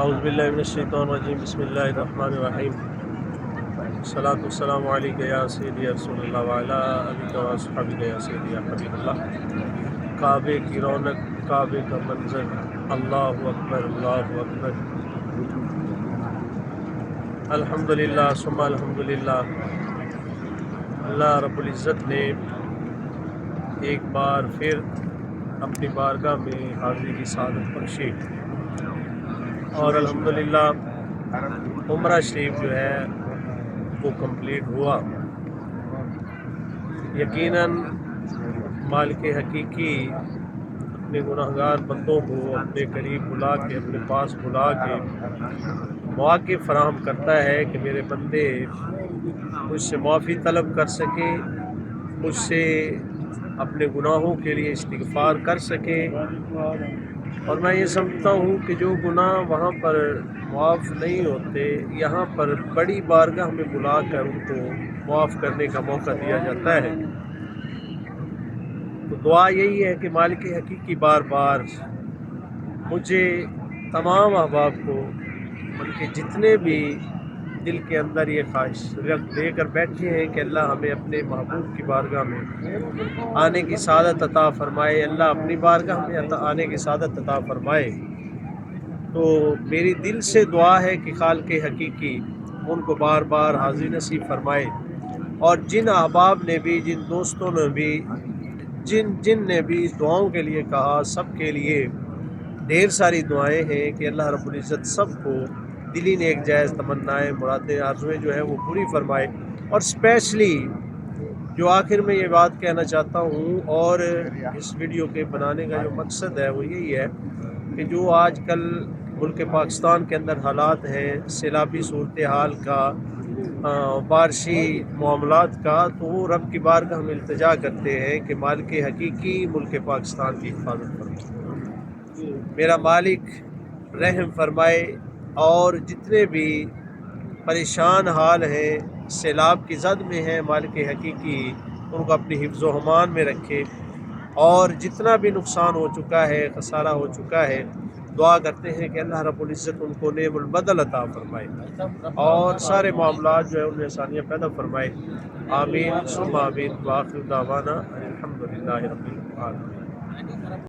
اعوذ باللہ من الشیطان الرجیم بسم اللہ الرحمن الرحیم الصلاۃ والسلام علیک یا سیدی رسول اللہ وعلی آلک و اصحابک یا سیدی یا حبیب اللہ۔ کعبے کی رونق، کعبے کا منظر، اللہ اکبر اللہ اکبر، الحمدللہ ثم الحمدللہ۔ اللہ رب العزت نے ایک بار پھر اپنی بارگاہ میں حاضری کی سعادت بخشی اور الحمدللہ عمرہ شریف جو ہے وہ کمپلیٹ ہوا۔ یقیناً مالک حقیقی اپنے گناہگار بندوں کو اپنے قریب بلا کے، اپنے پاس بلا کے مواقع فراہم کرتا ہے کہ میرے بندے مجھ سے معافی طلب کر سکیں، مجھ سے اپنے گناہوں کے لیے استغفار کر سکیں۔ اور میں یہ سمجھتا ہوں کہ جو گناہ وہاں پر معاف نہیں ہوتے، یہاں پر بڑی بارگاہ میں بلا کر ان کو معاف کرنے کا موقع دیا جاتا ہے۔ تو دعا یہی ہے کہ مالک حقیقی بار بار مجھے، تمام احباب کو، بلکہ جتنے بھی دل کے اندر یہ خواہش لے کر بیٹھے ہیں کہ اللہ ہمیں اپنے محبوب کی بارگاہ میں آنے کی سعادت عطا فرمائے، اللہ اپنی بارگاہ میں آنے کی سعادت عطا فرمائے۔ تو میری دل سے دعا ہے کہ خالق حقیقی ان کو بار بار حاضری نصیب فرمائے، اور جن احباب نے بھی، جن دوستوں نے بھی، جن نے بھی اس دعاؤں کے لیے کہا، سب کے لیے ڈھیر ساری دعائیں ہیں کہ اللہ رب العزت سب کو دلی نیک جائز تمنائیں، مرادیں، آرزویں جو ہے وہ پوری فرمائے۔ اور اسپیشلی جو آخر میں یہ بات کہنا چاہتا ہوں، اور اس ویڈیو کے بنانے کا جو مقصد ہے وہ یہی ہے کہ جو آج کل ملک پاکستان کے اندر حالات ہیں، سیلابی صورتحال کا، بارشی معاملات کا، تو وہ رب کی بارگاہ میں التجا کرتے ہیں کہ مالک حقیقی ملک پاکستان کی حفاظت فرمائے، میرا مالک رحم فرمائے، اور جتنے بھی پریشان حال ہیں، سیلاب کی زد میں ہیں، مالک حقیقی ان کو اپنی حفظ و امان میں رکھے، اور جتنا بھی نقصان ہو چکا ہے، خسارہ ہو چکا ہے، دعا کرتے ہیں کہ اللہ رب العزت ان کو نعم البدل عطا فرمائے اور سارے معاملات جو ہے ان میں آسانیاں پیدا فرمائے۔ آمین ثم آمین، وآخر دعوانا الحمدللہ رب العالمین۔